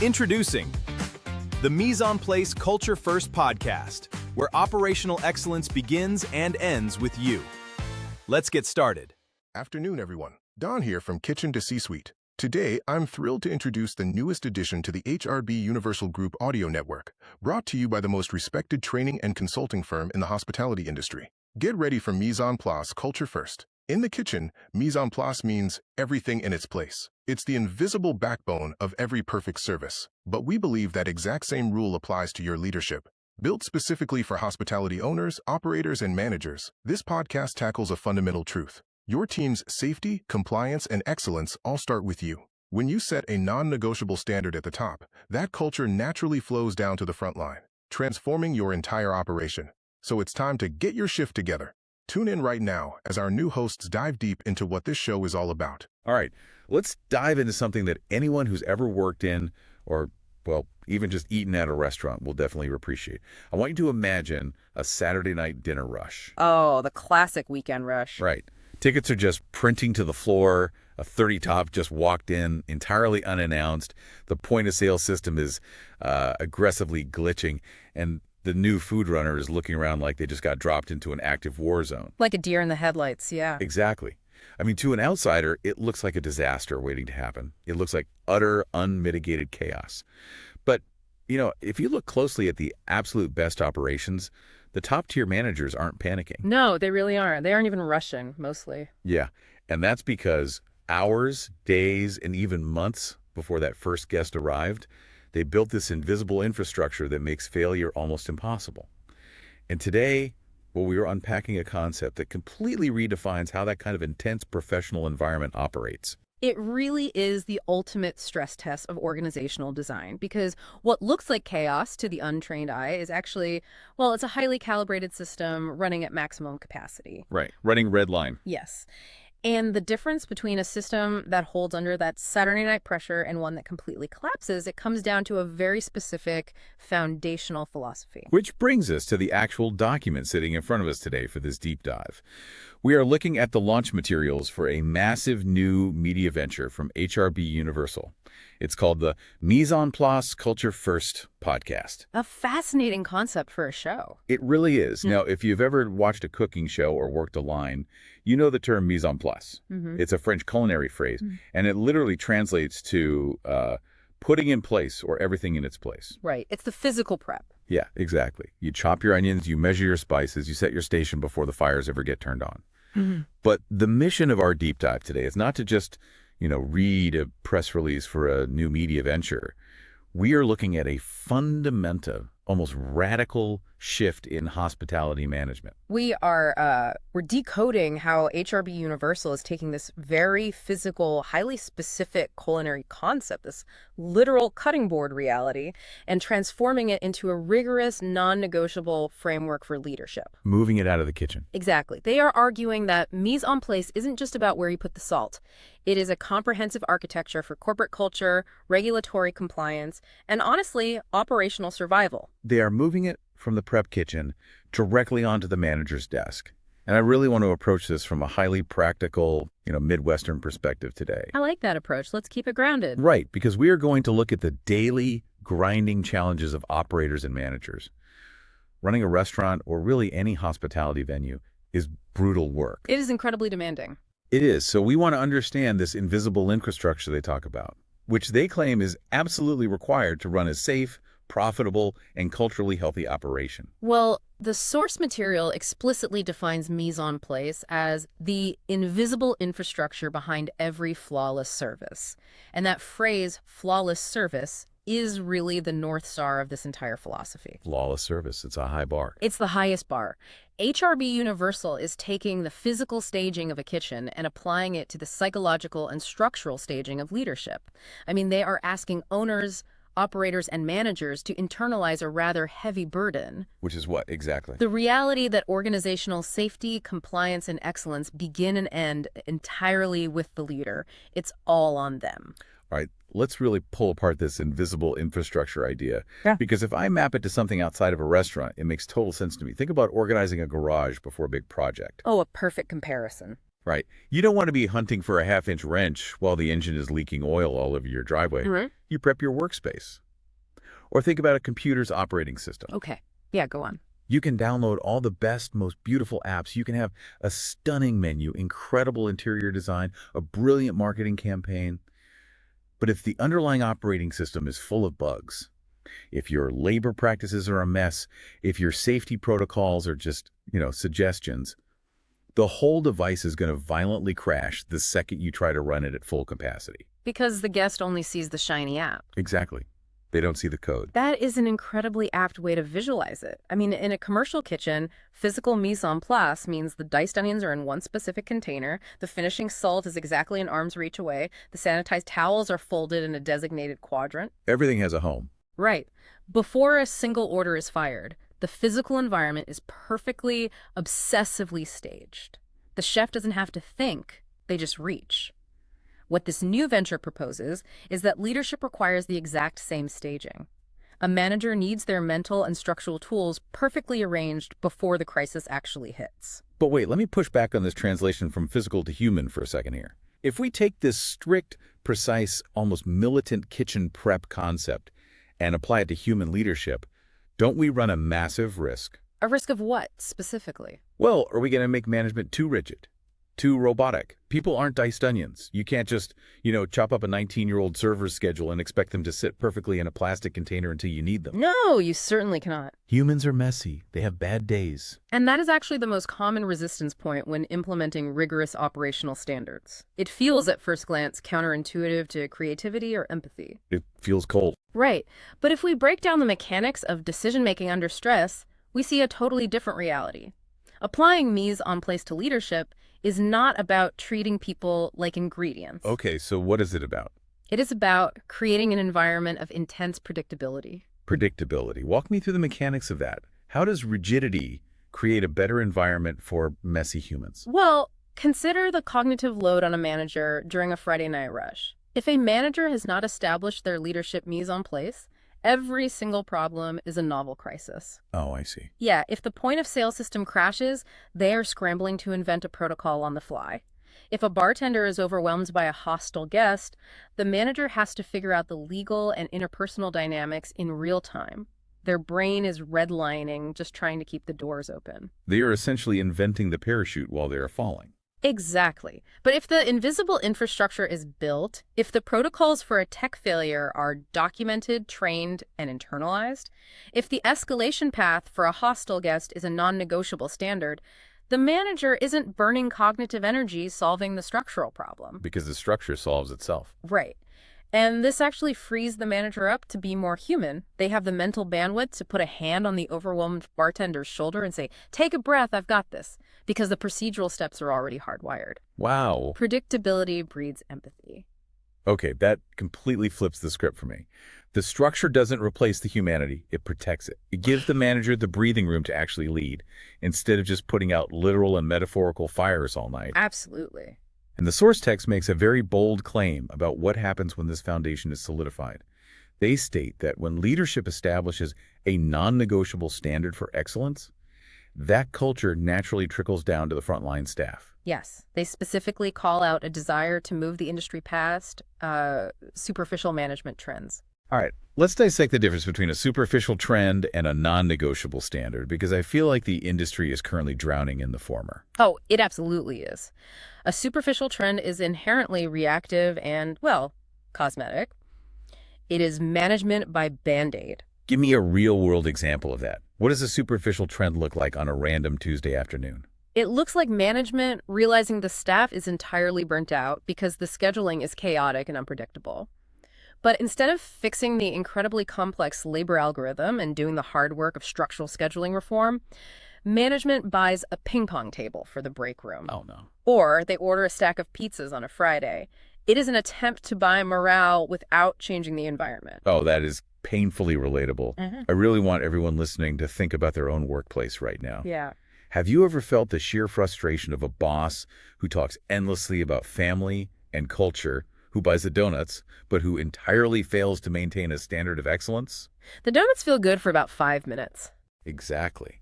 Introducing the Mise En Place Culture First podcast, where operational excellence begins and ends with you. Let's get started. Afternoon, everyone. Don here from Kitchen to C-Suite. Today, I'm thrilled to introduce the newest addition to the HRBUniversal Group audio network, brought to you by the most respected training and consulting firm in the hospitality industry. Get ready for Mise En Place Culture First. In the kitchen, Mise En Place means everything in its place. It's the invisible backbone of every perfect service. But we believe that exact same rule applies to your leadership. Built specifically for hospitality owners, operators, and managers, this podcast tackles a fundamental truth. Your team's safety, compliance, and excellence all start with you. When you set a non-negotiable standard at the top, that culture naturally flows down to the front line, transforming your entire operation. So it's time to get your shift together. Tune in right now as our new hosts dive deep into what this show is all about. All right, let's dive into something that anyone who's ever worked in or, well, even just eaten at a restaurant will definitely appreciate. I want you to imagine a Saturday night dinner rush. Oh, the classic weekend rush. Right. Tickets are just printing to the floor. A 30 top just walked in entirely unannounced. The point-of-sale system is aggressively glitching, and the new food runner is looking around like they just got dropped into an active war zone. Like a deer in the headlights, yeah. Exactly. I mean, to an outsider, it looks like a disaster waiting to happen. It looks like utter, unmitigated chaos. But, you know, if you look closely at the absolute best operations, the top-tier managers aren't panicking. No, they really aren't. They aren't even rushing, mostly. Yeah, and that's because hours, days, and even months before that first guest arrived, they built this invisible infrastructure that makes failure almost impossible. And today, well, we are unpacking a concept that completely redefines how that kind of intense professional environment operates. It really is the ultimate stress test of organizational design, because what looks like chaos to the untrained eye is actually, well, it's a highly calibrated system running at maximum capacity. Right, running red line. Yes. And the difference between a system that holds under that Saturday night pressure and one that completely collapses, it comes down to a very specific foundational philosophy. Which brings us to the actual document sitting in front of us today for this deep dive. We are looking at the launch materials for a massive new media venture from HRBUniversal. It's called the Mise En Place Culture First podcast. A fascinating concept for a show. It really is. Now, if you've ever watched a cooking show or worked a line, you know the term mise en place. It's a French culinary phrase, and it literally translates to putting in place or everything in its place. Right. It's the physical prep. Yeah, exactly. You chop your onions, you measure your spices, you set your station before the fires ever get turned on. But the mission of our deep dive today is not to just, read a press release for a new media venture. We are looking at a fundamental, almost radical shift in hospitality management. We're decoding how HRBUniversal is taking this very physical, highly specific culinary concept, this literal cutting board reality, and transforming it into a rigorous, non-negotiable framework for leadership. Moving it out of the kitchen. Exactly. They are arguing that mise en place isn't just about where you put the salt. It is a comprehensive architecture for corporate culture, regulatory compliance, and honestly, operational survival. They are moving it from the prep kitchen directly onto the manager's desk. And I really want to approach this from a highly practical, Midwestern perspective today. I like that approach. Let's keep it grounded. Right, because we are going to look at the daily grinding challenges of operators and managers. Running a restaurant or really any hospitality venue is brutal work. It is incredibly demanding. It is. So we want to understand this invisible infrastructure they talk about, which they claim is absolutely required to run a safe, profitable, and culturally healthy operation. Well, the source material explicitly defines mise en place as the invisible infrastructure behind every flawless service. And that phrase, flawless service, is really the North Star of this entire philosophy. Flawless service. It's a high bar. It's the highest bar. HRBUniversal is taking the physical staging of a kitchen and applying it to the psychological and structural staging of leadership. I mean, they are asking owners, operators, and managers to internalize a rather heavy burden. Which is what, exactly? The reality that organizational safety, compliance, and excellence begin and end entirely with the leader. It's all on them. All right, let's really pull apart this invisible infrastructure idea. Yeah. Because if I map it to something outside of a restaurant, it makes total sense to me. Think about organizing a garage before a big project. Oh, a perfect comparison. Right. You don't want to be hunting for a half-inch wrench while the engine is leaking oil all over your driveway. Mhm. You prep your workspace. Or think about a computer's operating system. Okay. Yeah, go on. You can download all the best, most beautiful apps. You can have a stunning menu, incredible interior design, a brilliant marketing campaign. But if the underlying operating system is full of bugs, if your labor practices are a mess, if your safety protocols are just, suggestions, the whole device is going to violently crash the second you try to run it at full capacity. Because the guest only sees the shiny app. Exactly. They don't see the code. That is an incredibly apt way to visualize it. I mean, in a commercial kitchen, physical mise en place means the diced onions are in one specific container, the finishing salt is exactly an arm's reach away, the sanitized towels are folded in a designated quadrant. Everything has a home. Right. Before a single order is fired, the physical environment is perfectly, obsessively staged. The chef doesn't have to think, they just reach. What this new venture proposes is that leadership requires the exact same staging. A manager needs their mental and structural tools perfectly arranged before the crisis actually hits. But wait, let me push back on this translation from physical to human for a second here. If we take this strict, precise, almost militant kitchen prep concept and apply it to human leadership, don't we run a massive risk? A risk of what, specifically? Well, are we going to make management too rigid? Too robotic? People aren't diced onions. You can't just, chop up a 19-year-old server's schedule and expect them to sit perfectly in a plastic container until you need them. No, you certainly cannot. Humans are messy. They have bad days. And that is actually the most common resistance point when implementing rigorous operational standards. It feels at first glance counterintuitive to creativity or empathy. It feels cold. Right. But if we break down the mechanics of decision-making under stress, we see a totally different reality. Applying Mise En Place to leadership is not about treating people like ingredients. Okay, so what is it about? It is about creating an environment of intense predictability. Predictability. Walk me through the mechanics of that. How does rigidity create a better environment for messy humans? Well, consider the cognitive load on a manager during a Friday night rush. If a manager has not established their leadership mise en place, every single problem is a novel crisis. Oh, I see. Yeah, if the point of sale system crashes, they are scrambling to invent a protocol on the fly. If a bartender is overwhelmed by a hostile guest, the manager has to figure out the legal and interpersonal dynamics in real time. Their brain is redlining, just trying to keep the doors open. They are essentially inventing the parachute while they are falling. Exactly. But if the invisible infrastructure is built, if the protocols for a tech failure are documented, trained, and internalized, if the escalation path for a hostile guest is a non-negotiable standard, the manager isn't burning cognitive energy solving the structural problem. Because the structure solves itself. Right. And this actually frees the manager up to be more human. They have the mental bandwidth to put a hand on the overwhelmed bartender's shoulder and say, "Take a breath, I've got this," because the procedural steps are already hardwired. Wow. Predictability breeds empathy. Okay, that completely flips the script for me. The structure doesn't replace the humanity, it protects it. It gives the manager the breathing room to actually lead, instead of just putting out literal and metaphorical fires all night. Absolutely. And the source text makes a very bold claim about what happens when this foundation is solidified. They state that when leadership establishes a non-negotiable standard for excellence, that culture naturally trickles down to the frontline staff. Yes. They specifically call out a desire to move the industry past superficial management trends. All right, let's dissect the difference between a superficial trend and a non-negotiable standard, because I feel like the industry is currently drowning in the former. Oh, it absolutely is. A superficial trend is inherently reactive and, well, cosmetic. It is management by Band-Aid. Give me a real-world example of that. What does a superficial trend look like on a random Tuesday afternoon? It looks like management realizing the staff is entirely burnt out because the scheduling is chaotic and unpredictable. But instead of fixing the incredibly complex labor algorithm and doing the hard work of structural scheduling reform, management buys a ping pong table for the break room. Oh, no. Or they order a stack of pizzas on a Friday. It is an attempt to buy morale without changing the environment. Oh, that is painfully relatable. I really want everyone listening to think about their own workplace right now. Yeah. Have you ever felt the sheer frustration of a boss who talks endlessly about family and culture, who buys the donuts, but who entirely fails to maintain a standard of excellence? The donuts feel good for about 5 minutes. Exactly.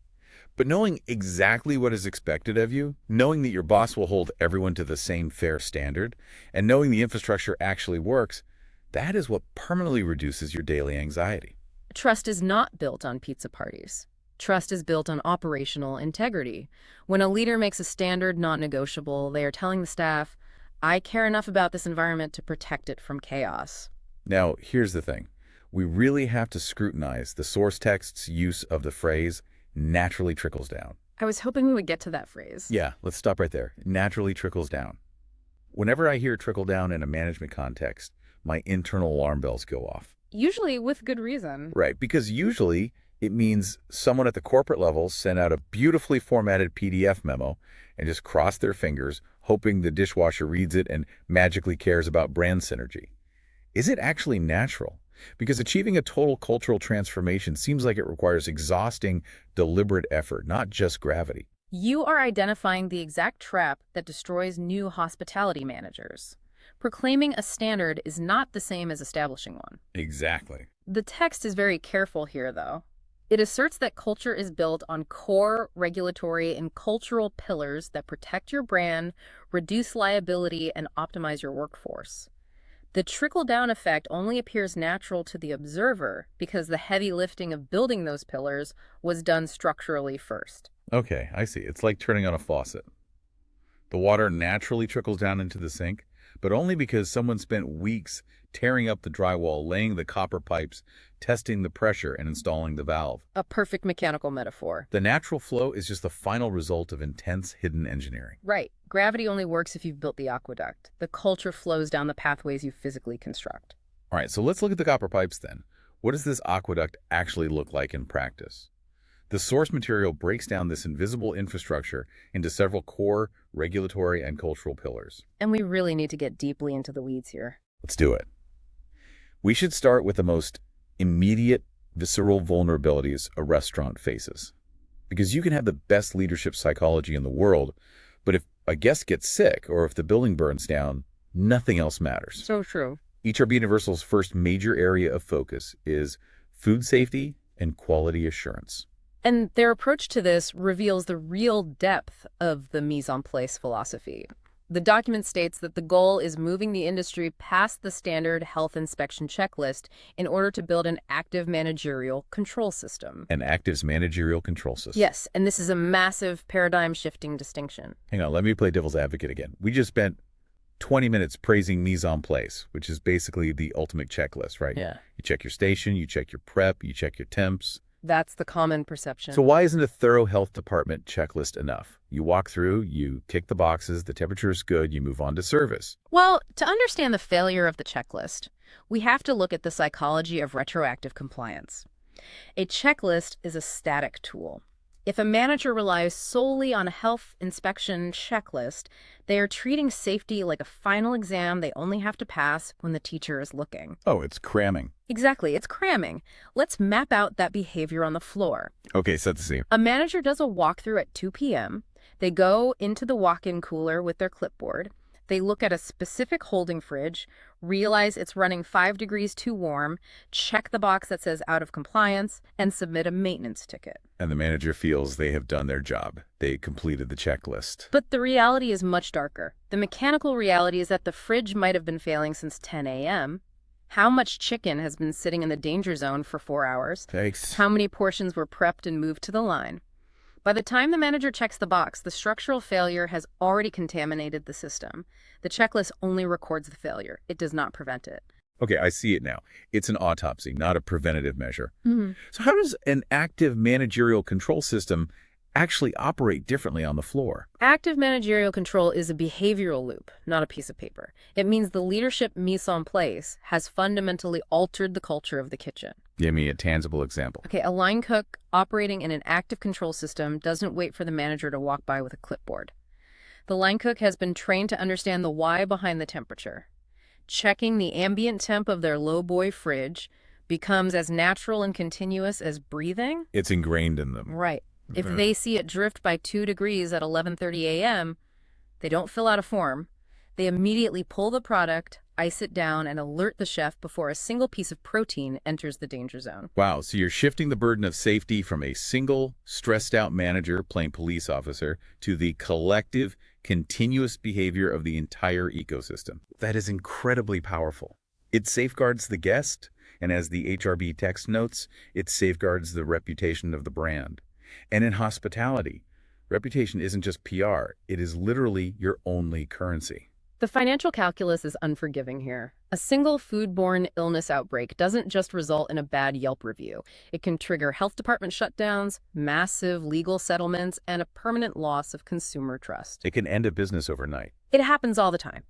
But knowing exactly what is expected of you, knowing that your boss will hold everyone to the same fair standard, and knowing the infrastructure actually works, that is what permanently reduces your daily anxiety. Trust is not built on pizza parties. Trust is built on operational integrity. When a leader makes a standard non-negotiable, they are telling the staff, I care enough about this environment to protect it from chaos. Now, here's the thing. We really have to scrutinize the source text's use of the phrase naturally trickles down. I was hoping we would get to that phrase. Yeah, let's stop right there. Naturally trickles down. Whenever I hear trickle down in a management context, my internal alarm bells go off. Usually with good reason. Right, because usually it means someone at the corporate level sent out a beautifully formatted PDF memo and just crossed their fingers, hoping the dishwasher reads it and magically cares about brand synergy. Is it actually natural? Because achieving a total cultural transformation seems like it requires exhausting, deliberate effort, not just gravity. You are identifying the exact trap that destroys new hospitality managers. Proclaiming a standard is not the same as establishing one. Exactly. The text is very careful here, though. It asserts that culture is built on core regulatory and cultural pillars that protect your brand, reduce liability, and optimize your workforce. The trickle-down effect only appears natural to the observer because the heavy lifting of building those pillars was done structurally first. Okay, I see. It's like turning on a faucet. The water naturally trickles down into the sink, but only because someone spent weeks tearing up the drywall, laying the copper pipes, testing the pressure, and installing the valve. A perfect mechanical metaphor. The natural flow is just the final result of intense hidden engineering. Right. Gravity only works if you've built the aqueduct. The culture flows down the pathways you physically construct. All right, so let's look at the copper pipes then. What does this aqueduct actually look like in practice? The source material breaks down this invisible infrastructure into several core regulatory and cultural pillars. And we really need to get deeply into the weeds here. Let's do it. We should start with the most immediate, visceral vulnerabilities a restaurant faces. Because you can have the best leadership psychology in the world, but if a guest gets sick or if the building burns down, nothing else matters. So true. HRBUniversal's first major area of focus is food safety and quality assurance. And their approach to this reveals the real depth of the Mise En Place philosophy. The document states that the goal is moving the industry past the standard health inspection checklist in order to build an active managerial control system. An active managerial control system. Yes, and this is a massive paradigm-shifting distinction. Hang on, let me play devil's advocate again. We just spent 20 minutes praising Mise En Place, which is basically the ultimate checklist, right? Yeah. You check your station, you check your prep, you check your temps. That's the common perception. So why isn't a thorough health department checklist enough? You walk through, you tick the boxes, the temperature is good, you move on to service. Well, to understand the failure of the checklist, we have to look at the psychology of retroactive compliance. A checklist is a static tool. If a manager relies solely on a health inspection checklist, they are treating safety like a final exam they only have to pass when the teacher is looking. Oh, it's cramming. Exactly, it's cramming. Let's map out that behavior on the floor. Okay, set the scene. A manager does a walkthrough at 2 p.m. They go into the walk-in cooler with their clipboard. They look at a specific holding fridge, realize it's running 5 degrees too warm, check the box that says out of compliance, and submit a maintenance ticket. And the manager feels they have done their job. They completed the checklist. But the reality is much darker. The mechanical reality is that the fridge might have been failing since 10 a.m. How much chicken has been sitting in the danger zone for 4 hours? Thanks. How many portions were prepped and moved to the line? By the time the manager checks the box, the structural failure has already contaminated the system. The checklist only records the failure. It does not prevent it. Okay, I see it now. It's an autopsy, not a preventative measure. Mm-hmm. So how does an active managerial control system actually operate differently on the floor? Active managerial control is a behavioral loop, not a piece of paper. It means the leadership mise en place has fundamentally altered the culture of the kitchen. Give me a tangible example. Okay, a line cook operating in an active control system doesn't wait for the manager to walk by with a clipboard. The line cook has been trained to understand the why behind the temperature. Checking the ambient temp of their low-boy fridge becomes as natural and continuous as breathing. It's ingrained in them. Right. If they see it drift by 2 degrees at 11:30 a.m., they don't fill out a form. They immediately pull the product, ice it down, and alert the chef before a single piece of protein enters the danger zone. Wow, so you're shifting the burden of safety from a single, stressed-out manager playing police officer to the collective, continuous behavior of the entire ecosystem. That is incredibly powerful. It safeguards the guest, and as the HRB text notes, it safeguards the reputation of the brand. And in hospitality, reputation isn't just PR, it is literally your only currency. The financial calculus is unforgiving here. A single foodborne illness outbreak doesn't just result in a bad Yelp review. It can trigger health department shutdowns, massive legal settlements, and a permanent loss of consumer trust. It can end a business overnight. It happens all the time.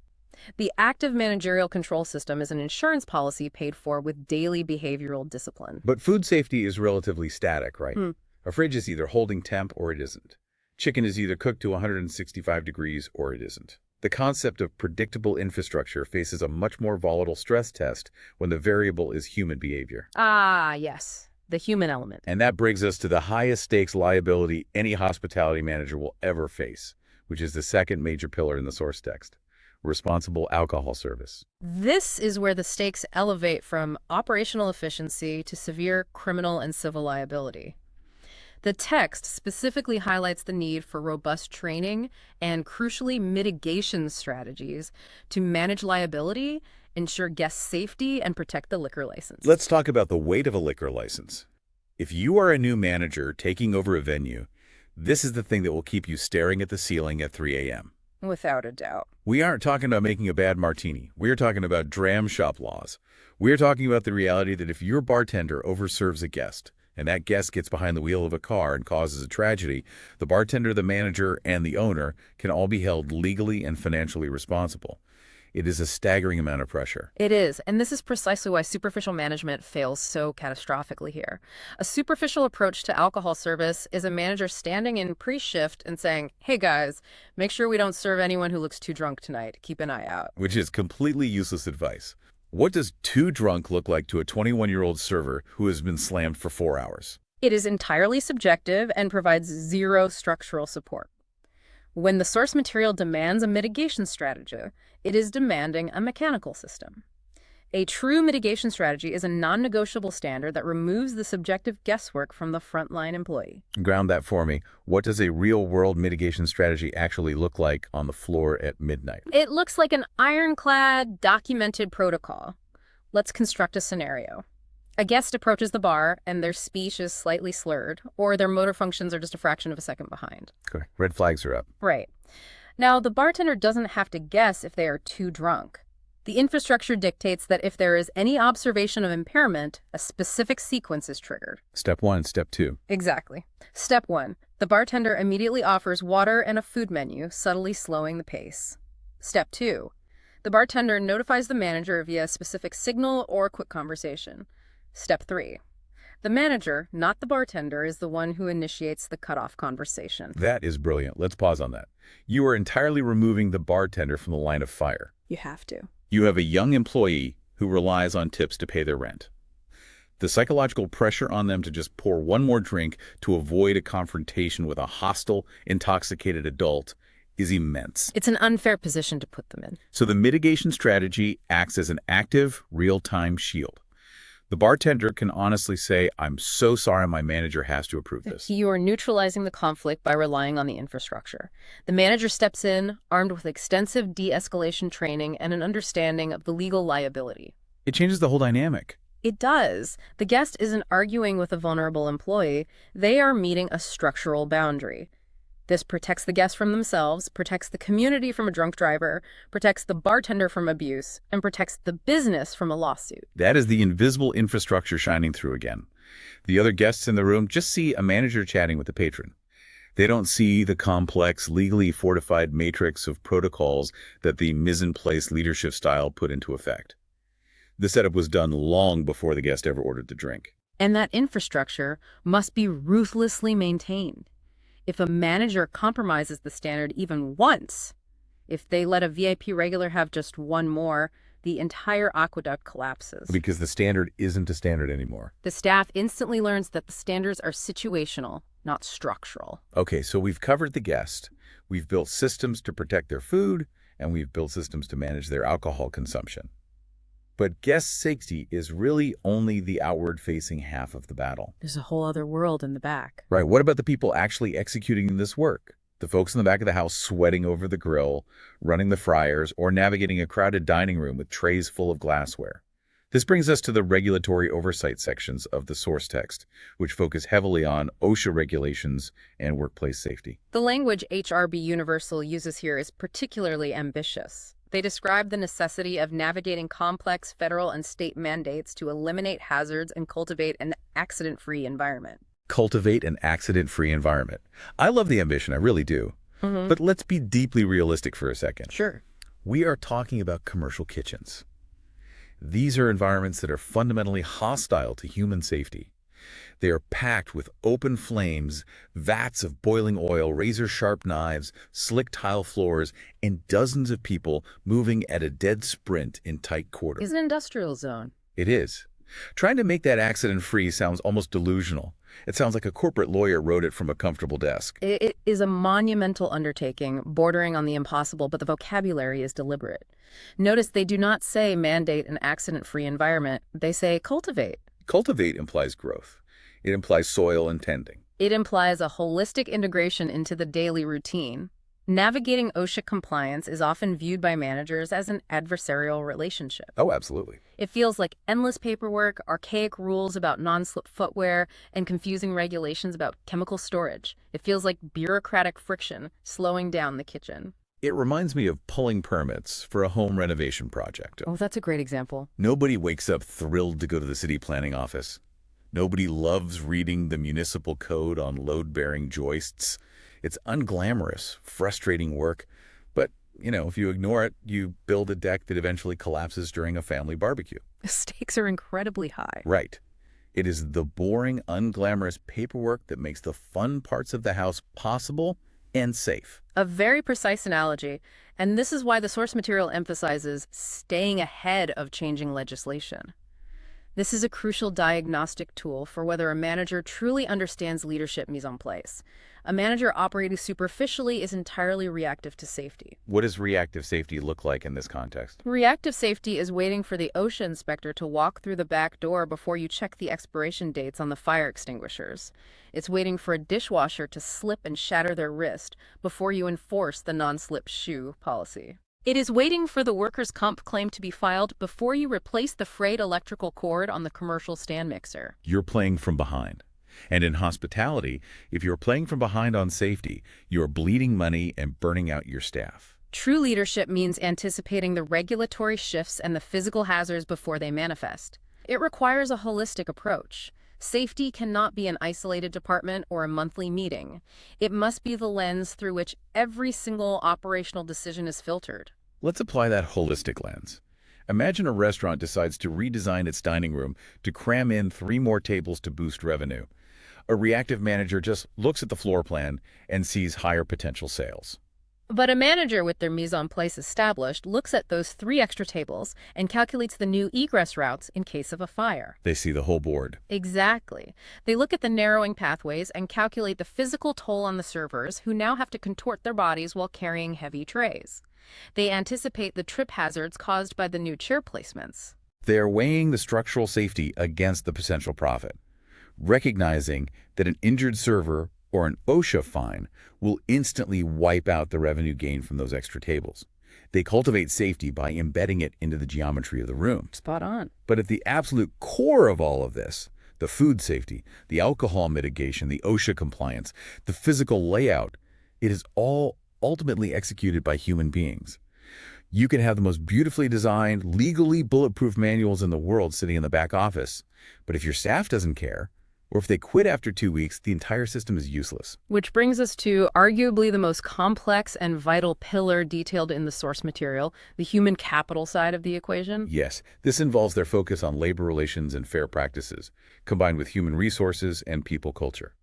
The active managerial control system is an insurance policy paid for with daily behavioral discipline. But food safety is relatively static, right? A fridge is either holding temp or it isn't. Chicken is either cooked to 165 degrees or it isn't. The concept of predictable infrastructure faces a much more volatile stress test when the variable is human behavior. Ah, yes, the human element. And that brings us to the highest stakes liability any hospitality manager will ever face, which is the second major pillar in the source text: responsible alcohol service. This is where the stakes elevate from operational efficiency to severe criminal and civil liability. The text specifically highlights the need for robust training and, crucially, mitigation strategies to manage liability, ensure guest safety, and protect the liquor license. Let's talk about the weight of a liquor license. If you are a new manager taking over a venue, this is the thing that will keep you staring at the ceiling at 3 a.m. Without a doubt. We aren't talking about making a bad martini. We're talking about dram shop laws. We're talking about the reality that if your bartender overserves a guest, and that guest gets behind the wheel of a car and causes a tragedy, the bartender, the manager, and the owner can all be held legally and financially responsible. It is a staggering amount of pressure. It is, and this is precisely why superficial management fails so catastrophically here. A superficial approach to alcohol service is a manager standing in pre-shift and saying, "Hey guys, make sure we don't serve anyone who looks too drunk tonight. Keep an eye out." Which is completely useless advice. What does too drunk look like to a 21-year-old server who has been slammed for 4 hours? It is entirely subjective and provides zero structural support. When the source material demands a mitigation strategy, it is demanding a mechanical system. A true mitigation strategy is a non-negotiable standard that removes the subjective guesswork from the frontline employee. Ground that for me. What does a real-world mitigation strategy actually look like on the floor at midnight? It looks like an ironclad, documented protocol. Let's construct a scenario. A guest approaches the bar and their speech is slightly slurred, or their motor functions are just a fraction of a second behind. Okay. Red flags are up. Right. Now, the bartender doesn't have to guess if they are too drunk. The infrastructure dictates that if there is any observation of impairment, a specific sequence is triggered. Step 1, step 2. Exactly. Step 1, the bartender immediately offers water and a food menu, subtly slowing the pace. Step 2, the bartender notifies the manager via a specific signal or quick conversation. Step 3, the manager, not the bartender, is the one who initiates the cutoff conversation. That is brilliant. Let's pause on that. You are entirely removing the bartender from the line of fire. You have to. You have a young employee who relies on tips to pay their rent. The psychological pressure on them to just pour one more drink to avoid a confrontation with a hostile, intoxicated adult is immense. It's an unfair position to put them in. So the mitigation strategy acts as an active, real-time shield. The bartender can honestly say, "I'm so sorry, my manager has to approve this." You are neutralizing the conflict by relying on the infrastructure. The manager steps in, armed with extensive de-escalation training and an understanding of the legal liability. It changes the whole dynamic. It does. The guest isn't arguing with a vulnerable employee. They are meeting a structural boundary. This protects the guests from themselves, protects the community from a drunk driver, protects the bartender from abuse, and protects the business from a lawsuit. That is the invisible infrastructure shining through again. The other guests in the room just see a manager chatting with the patron. They don't see the complex, legally fortified matrix of protocols that the Mise En Place leadership style put into effect. The setup was done long before the guest ever ordered the drink. And that infrastructure must be ruthlessly maintained. If a manager compromises the standard even once, if they let a VIP regular have just one more, the entire aqueduct collapses. Because the standard isn't a standard anymore. The staff instantly learns that the standards are situational, not structural. Okay, so we've covered the guest, we've built systems to protect their food, and we've built systems to manage their alcohol consumption. But guest safety is really only the outward-facing half of the battle. There's a whole other world in the back. Right, what about the people actually executing this work? The folks in the back of the house sweating over the grill, running the fryers, or navigating a crowded dining room with trays full of glassware. This brings us to the regulatory oversight sections of the source text, which focus heavily on OSHA regulations and workplace safety. The language HRBUniversal uses here is particularly ambitious. They describe the necessity of navigating complex federal and state mandates to eliminate hazards and cultivate an accident-free environment. Cultivate an accident-free environment. I love the ambition, I really do. But let's be deeply realistic for a second. Sure. We are talking about commercial kitchens. These are environments that are fundamentally hostile to human safety. They are packed with open flames, vats of boiling oil, razor-sharp knives, slick tile floors, and dozens of people moving at a dead sprint in tight quarters. It's an industrial zone. It is. Trying to make that accident-free sounds almost delusional. It sounds like a corporate lawyer wrote it from a comfortable desk. It is a monumental undertaking, bordering on the impossible, but the vocabulary is deliberate. Notice they do not say mandate an accident-free environment. They say cultivate. Cultivate implies growth. It implies soil and tending. It implies a holistic integration into the daily routine. Navigating OSHA compliance is often viewed by managers as an adversarial relationship. Oh, absolutely. It feels like endless paperwork, archaic rules about non-slip footwear, and confusing regulations about chemical storage. It feels like bureaucratic friction slowing down the kitchen. It reminds me of pulling permits for a home renovation project. Oh, that's a great example. Nobody wakes up thrilled to go to the city planning office. Nobody loves reading the municipal code on load-bearing joists. It's unglamorous, frustrating work. But, if you ignore it, you build a deck that eventually collapses during a family barbecue. The stakes are incredibly high. Right. It is the boring, unglamorous paperwork that makes the fun parts of the house possible and safe. A very precise analogy, and this is why the source material emphasizes staying ahead of changing legislation. This is a crucial diagnostic tool for whether a manager truly understands leadership mise en place. A manager operating superficially is entirely reactive to safety. What does reactive safety look like in this context? Reactive safety is waiting for the OSHA inspector to walk through the back door before you check the expiration dates on the fire extinguishers. It's waiting for a dishwasher to slip and shatter their wrist before you enforce the non-slip shoe policy. It is waiting for the workers' comp claim to be filed before you replace the frayed electrical cord on the commercial stand mixer. You're playing from behind. And in hospitality, if you're playing from behind on safety, you're bleeding money and burning out your staff. True leadership means anticipating the regulatory shifts and the physical hazards before they manifest. It requires a holistic approach. Safety cannot be an isolated department or a monthly meeting. It must be the lens through which every single operational decision is filtered. Let's apply that holistic lens. Imagine a restaurant decides to redesign its dining room to cram in 3 more tables to boost revenue. A reactive manager just looks at the floor plan and sees higher potential sales. But a manager with their mise en place established looks at those 3 extra tables and calculates the new egress routes in case of a fire. They see the whole board. Exactly. They look at the narrowing pathways and calculate the physical toll on the servers who now have to contort their bodies while carrying heavy trays. They anticipate the trip hazards caused by the new chair placements. They are weighing the structural safety against the potential profit, recognizing that an injured server or an OSHA fine will instantly wipe out the revenue gain from those extra tables. They cultivate safety by embedding it into the geometry of the room. Spot on. But at the absolute core of all of this, the food safety, the alcohol mitigation, the OSHA compliance, the physical layout, it is all ultimately executed by human beings. You can have the most beautifully designed, legally bulletproof manuals in the world sitting in the back office, but if your staff doesn't care, or if they quit after 2 weeks, the entire system is useless. Which brings us to arguably the most complex and vital pillar detailed in the source material, the human capital side of the equation. Yes, this involves their focus on labor relations and fair practices, combined with human resources and people culture.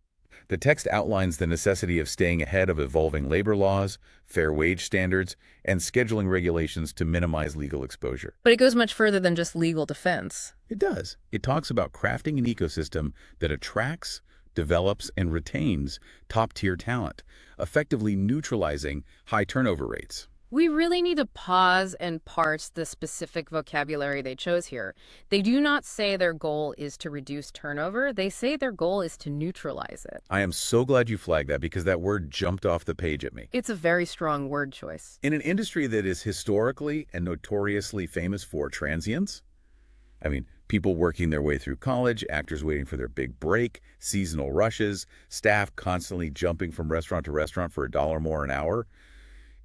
The text outlines the necessity of staying ahead of evolving labor laws, fair wage standards, and scheduling regulations to minimize legal exposure. But it goes much further than just legal defense. It does. It talks about crafting an ecosystem that attracts, develops, and retains top-tier talent, effectively neutralizing high turnover rates. We really need to pause and parse the specific vocabulary they chose here. They do not say their goal is to reduce turnover. They say their goal is to neutralize it. I am so glad you flagged that because that word jumped off the page at me. It's a very strong word choice. In an industry that is historically and notoriously famous for transience, I mean, people working their way through college, actors waiting for their big break, seasonal rushes, staff constantly jumping from restaurant to restaurant for $1 more an hour,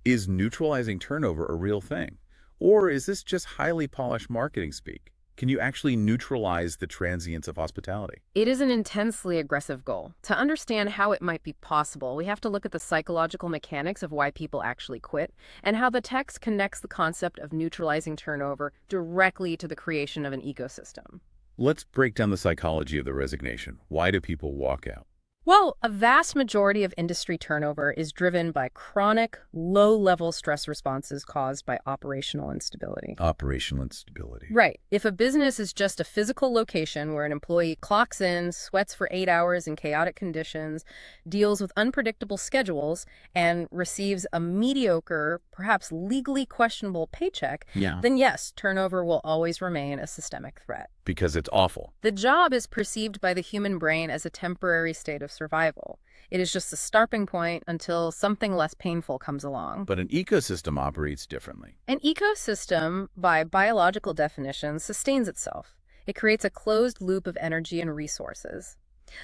is neutralizing turnover a real thing? Or is this just highly polished marketing speak? Can you actually neutralize the transience of hospitality? It is an intensely aggressive goal. To understand how it might be possible, we have to look at the psychological mechanics of why people actually quit and how the text connects the concept of neutralizing turnover directly to the creation of an ecosystem. Let's break down the psychology of the resignation. Why do people walk out? Well, a vast majority of industry turnover is driven by chronic, low-level stress responses caused by operational instability. Operational instability. Right. If a business is just a physical location where an employee clocks in, sweats for 8 hours in chaotic conditions, deals with unpredictable schedules, and receives a mediocre, perhaps legally questionable paycheck, then yes, turnover will always remain a systemic threat. Because it's awful. The job is perceived by the human brain as a temporary state of survival. It is just a starting point until something less painful comes along. But an ecosystem operates differently. An ecosystem, by biological definition, sustains itself. It creates a closed loop of energy and resources.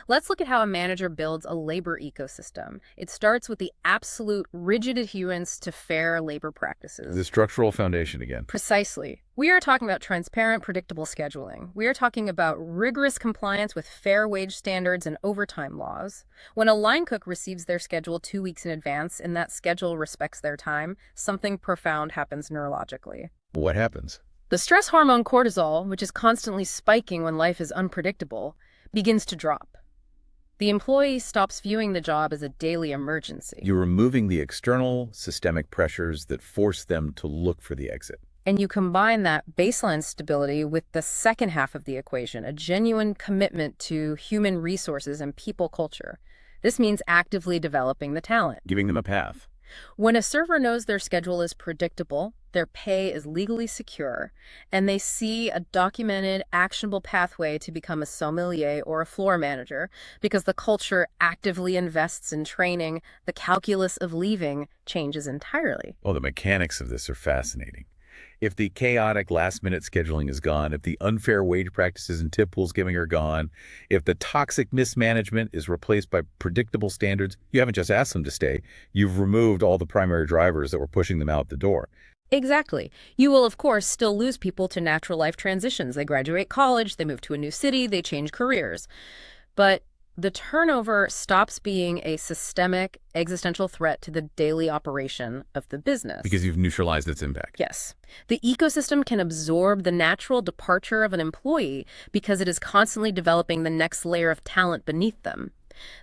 Let's look at how a manager builds a labor ecosystem. It starts with the absolute rigid adherence to fair labor practices. The structural foundation again. Precisely. We are talking about transparent, predictable scheduling. We are talking about rigorous compliance with fair wage standards and overtime laws. When a line cook receives their schedule 2 weeks in advance and that schedule respects their time, something profound happens neurologically. What happens? The stress hormone cortisol, which is constantly spiking when life is unpredictable, begins to drop. The employee stops viewing the job as a daily emergency. You're removing the external systemic pressures that force them to look for the exit. And you combine that baseline stability with the second half of the equation, a genuine commitment to human resources and people culture. This means actively developing the talent. Giving them a path. When a server knows their schedule is predictable, their pay is legally secure, and they see a documented, actionable pathway to become a sommelier or a floor manager, because the culture actively invests in training, the calculus of leaving changes entirely. Oh, the mechanics of this are fascinating. If the chaotic last-minute scheduling is gone, if the unfair wage practices and tip pools giving are gone, if the toxic mismanagement is replaced by predictable standards, you haven't just asked them to stay. You've removed all the primary drivers that were pushing them out the door. Exactly. You will, of course, still lose people to natural life transitions. They graduate college, they move to a new city, they change careers. But the turnover stops being a systemic, existential threat to the daily operation of the business. Because you've neutralized its impact. Yes. The ecosystem can absorb the natural departure of an employee because it is constantly developing the next layer of talent beneath them.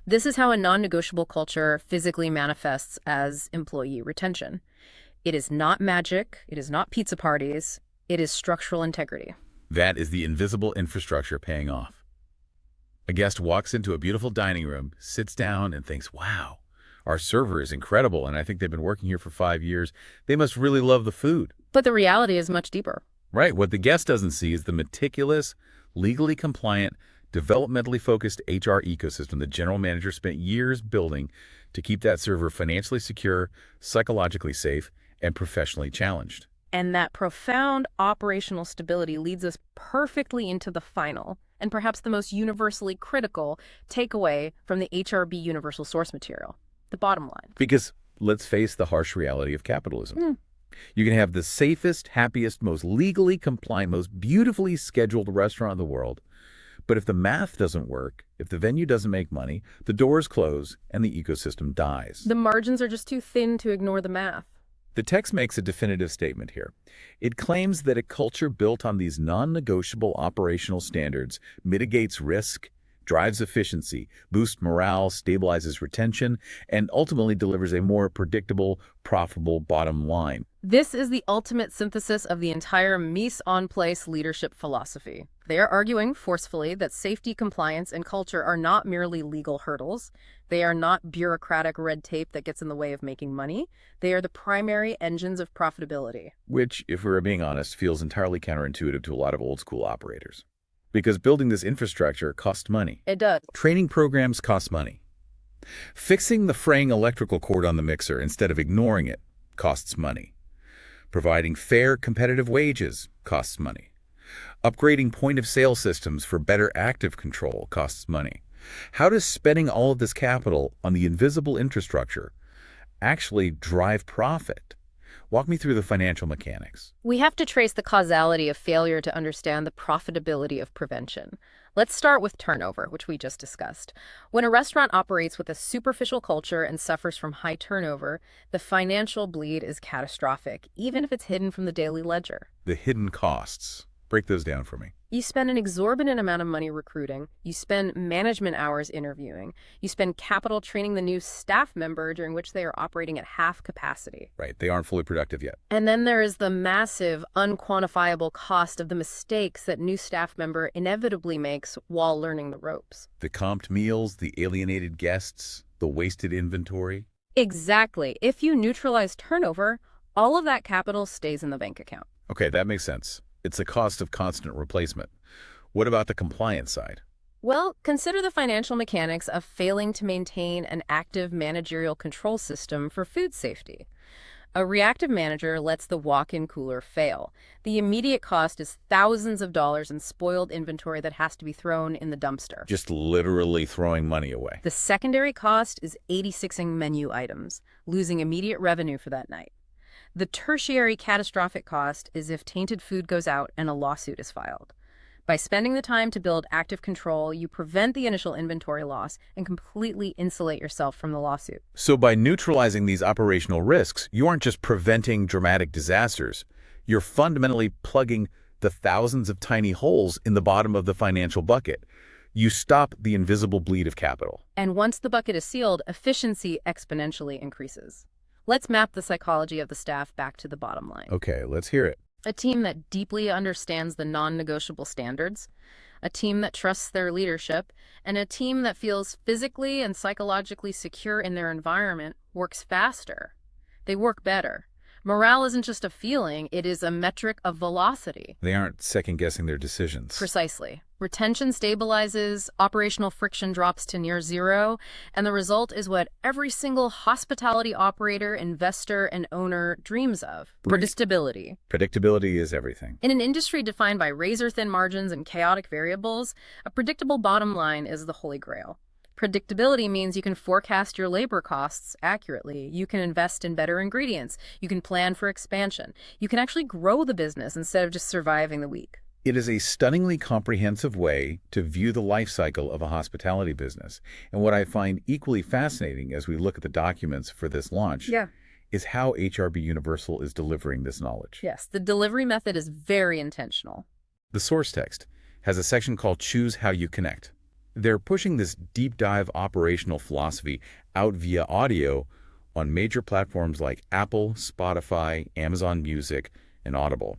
This is how a non-negotiable culture physically manifests as employee retention. It is not magic. It is not pizza parties. It is structural integrity. That is the invisible infrastructure paying off. A guest walks into a beautiful dining room, sits down, and thinks, wow, our server is incredible, and I think they've been working here for 5 years. They must really love the food. But the reality is much deeper. Right. What the guest doesn't see is the meticulous, legally compliant, developmentally focused HR ecosystem the general manager spent years building to keep that server financially secure, psychologically safe, and professionally challenged. And that profound operational stability leads us perfectly into the final, and perhaps the most universally critical takeaway from the HRBUniversal source material, the bottom line. Because let's face the harsh reality of capitalism. You can have the safest, happiest, most legally compliant, most beautifully scheduled restaurant in the world, but if the math doesn't work, if the venue doesn't make money, the doors close and the ecosystem dies. The margins are just too thin to ignore the math. The text makes a definitive statement here. It claims that a culture built on these non-negotiable operational standards mitigates risk, drives efficiency, boosts morale, stabilizes retention, and ultimately delivers a more predictable, profitable bottom line. This is the ultimate synthesis of the entire Mise En Place leadership philosophy. They are arguing forcefully that safety, compliance, and culture are not merely legal hurdles. They are not bureaucratic red tape that gets in the way of making money. They are the primary engines of profitability. Which, if we're being honest, feels entirely counterintuitive to a lot of old-school operators. Because building this infrastructure costs money. It does. Training programs cost money. Fixing the fraying electrical cord on the mixer instead of ignoring it costs money. Providing fair, competitive wages costs money. Upgrading point-of-sale systems for better active control costs money. How does spending all of this capital on the invisible infrastructure actually drive profit? Walk me through the financial mechanics. We have to trace the causality of failure to understand the profitability of prevention. Let's start with turnover, which we just discussed. When a restaurant operates with a superficial culture and suffers from high turnover, the financial bleed is catastrophic, even if it's hidden from the daily ledger. The hidden costs. Break those down for me. You spend an exorbitant amount of money recruiting, you spend management hours interviewing, you spend capital training the new staff member during which they are operating at half capacity. Right, they aren't fully productive yet. And then there is the massive, unquantifiable cost of the mistakes that new staff member inevitably makes while learning the ropes. The comped meals, the alienated guests, the wasted inventory. Exactly. If you neutralize turnover, all of that capital stays in the bank account. Okay, that makes sense. It's the cost of constant replacement. What about the compliance side? Well, consider the financial mechanics of failing to maintain an active managerial control system for food safety. A reactive manager lets the walk-in cooler fail. The immediate cost is thousands of dollars in spoiled inventory that has to be thrown in the dumpster. Just literally throwing money away. The secondary cost is 86ing menu items, losing immediate revenue for that night. The tertiary catastrophic cost is if tainted food goes out and a lawsuit is filed. By spending the time to build active control, you prevent the initial inventory loss and completely insulate yourself from the lawsuit. So by neutralizing these operational risks, you aren't just preventing dramatic disasters. You're fundamentally plugging the thousands of tiny holes in the bottom of the financial bucket. You stop the invisible bleed of capital. And once the bucket is sealed, efficiency exponentially increases. Let's map the psychology of the staff back to the bottom line. Okay, let's hear it. A team that deeply understands the non-negotiable standards, a team that trusts their leadership, and a team that feels physically and psychologically secure in their environment works faster. They work better. Morale isn't just a feeling, it is a metric of velocity. They aren't second-guessing their decisions. Precisely. Retention stabilizes, operational friction drops to near zero, and the result is what every single hospitality operator, investor, and owner dreams of: predictability. Predictability is everything. In an industry defined by razor-thin margins and chaotic variables, a predictable bottom line is the holy grail. Predictability means you can forecast your labor costs accurately. You can invest in better ingredients. You can plan for expansion. You can actually grow the business instead of just surviving the week. It is a stunningly comprehensive way to view the life cycle of a hospitality business. And what I find equally fascinating as we look at the documents for this launch is how HRBUniversal is delivering this knowledge. Yes, the delivery method is very intentional. The source text has a section called Choose How You Connect. They're pushing this deep dive operational philosophy out via audio on major platforms like Apple, Spotify, Amazon Music, and Audible.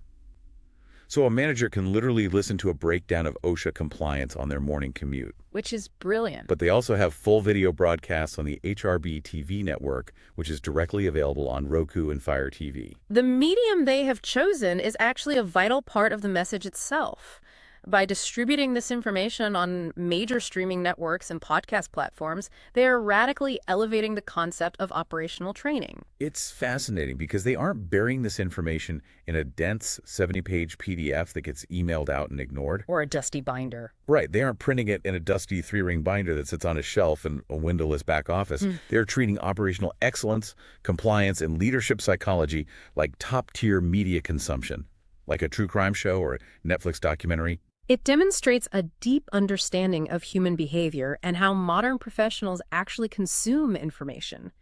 So a manager can literally listen to a breakdown of OSHA compliance on their morning commute. Which is brilliant. But they also have full video broadcasts on the HRB TV network, which is directly available on Roku and Fire TV. The medium they have chosen is actually a vital part of the message itself. By distributing this information on major streaming networks and podcast platforms, they are radically elevating the concept of operational training. It's fascinating because they aren't burying this information in a dense 70-page PDF that gets emailed out and ignored. Or a dusty binder. Right. They aren't printing it in a dusty 3-ring binder that sits on a shelf in a windowless back office. They're treating operational excellence, compliance, and leadership psychology like top-tier media consumption, like a true crime show or a Netflix documentary. It demonstrates a deep understanding of human behavior and how modern professionals actually consume information.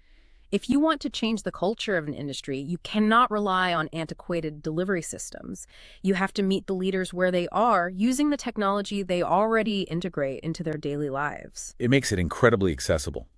If you want to change the culture of an industry, you cannot rely on antiquated delivery systems. You have to meet the leaders where they are, using the technology they already integrate into their daily lives. It makes it incredibly accessible.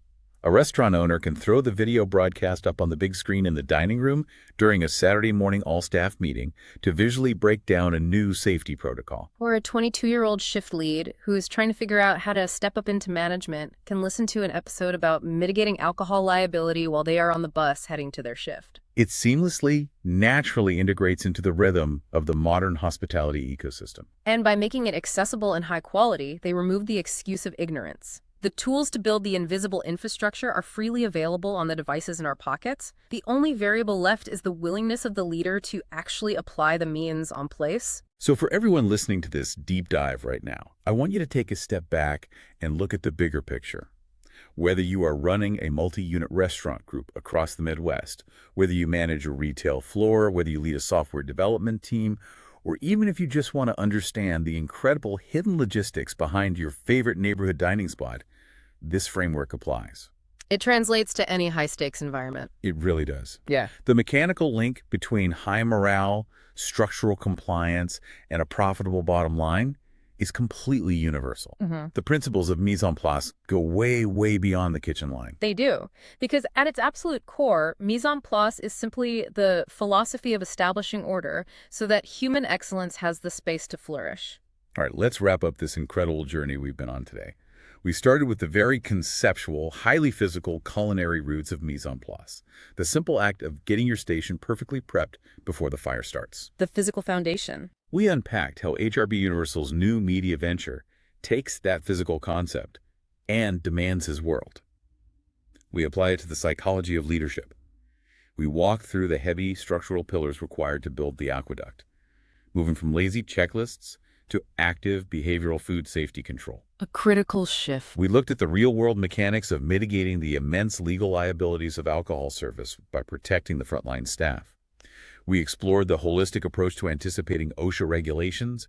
A restaurant owner can throw the video broadcast up on the big screen in the dining room during a Saturday morning all-staff meeting to visually break down a new safety protocol. Or a 22-year-old shift lead who is trying to figure out how to step up into management can listen to an episode about mitigating alcohol liability while they are on the bus heading to their shift. It seamlessly, naturally integrates into the rhythm of the modern hospitality ecosystem. And by making it accessible and high quality, they remove the excuse of ignorance. The tools to build the invisible infrastructure are freely available on the devices in our pockets. The only variable left is the willingness of the leader to actually apply the Mise-en-Place. So for everyone listening to this deep dive right now, I want you to take a step back and look at the bigger picture. Whether you are running a multi-unit restaurant group across the Midwest, whether you manage a retail floor, whether you lead a software development team, or even if you just want to understand the incredible hidden logistics behind your favorite neighborhood dining spot, this framework applies. It translates to any high-stakes environment. It really does. Yeah. The mechanical link between high morale, structural compliance, and a profitable bottom line is completely universal. The principles of Mise En Place go way, way beyond the kitchen line. They do, because at its absolute core, Mise En Place is simply the philosophy of establishing order so that human excellence has the space to flourish. All right, let's wrap up this incredible journey we've been on today. We started with the very conceptual, highly physical culinary roots of Mise En Place, the simple act of getting your station perfectly prepped before the fire starts. The physical foundation. We unpacked how HRBUniversal's new media venture takes that physical concept and demands his world. We apply it to the psychology of leadership. We walk through the heavy structural pillars required to build the aqueduct, moving from lazy checklists to active behavioral food safety control. A critical shift. We looked at the real-world mechanics of mitigating the immense legal liabilities of alcohol service by protecting the frontline staff. We explored the holistic approach to anticipating OSHA regulations,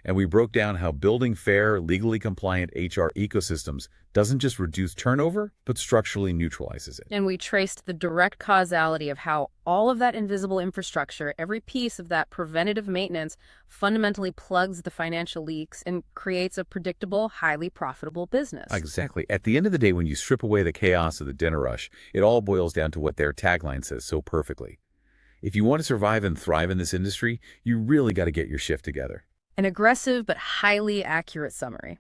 and we broke down how building fair, legally compliant HR ecosystems doesn't just reduce turnover, but structurally neutralizes it. And we traced the direct causality of how all of that invisible infrastructure, every piece of that preventative maintenance, fundamentally plugs the financial leaks and creates a predictable, highly profitable business. Exactly. At the end of the day, when you strip away the chaos of the dinner rush, it all boils down to what their tagline says so perfectly. If you want to survive and thrive in this industry, you really got to get your shift together. An aggressive but highly accurate summary.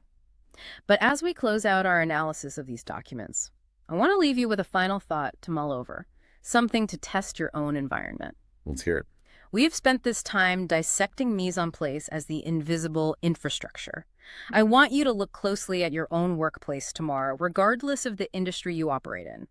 But as we close out our analysis of these documents, I want to leave you with a final thought to mull over, something to test your own environment. Let's hear it. We have spent this time dissecting Mise En Place as the invisible infrastructure. I want you to look closely at your own workplace tomorrow, regardless of the industry you operate in.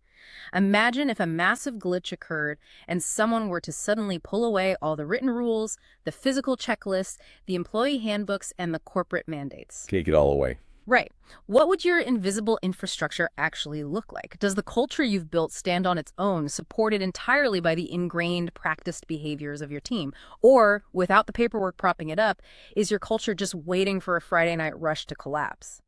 Imagine if a massive glitch occurred and someone were to suddenly pull away all the written rules, the physical checklists, the employee handbooks, and the corporate mandates. Take it all away. Right. What would your invisible infrastructure actually look like? Does the culture you've built stand on its own, supported entirely by the ingrained, practiced behaviors of your team? Or, without the paperwork propping it up, is your culture just waiting for a Friday night rush to collapse?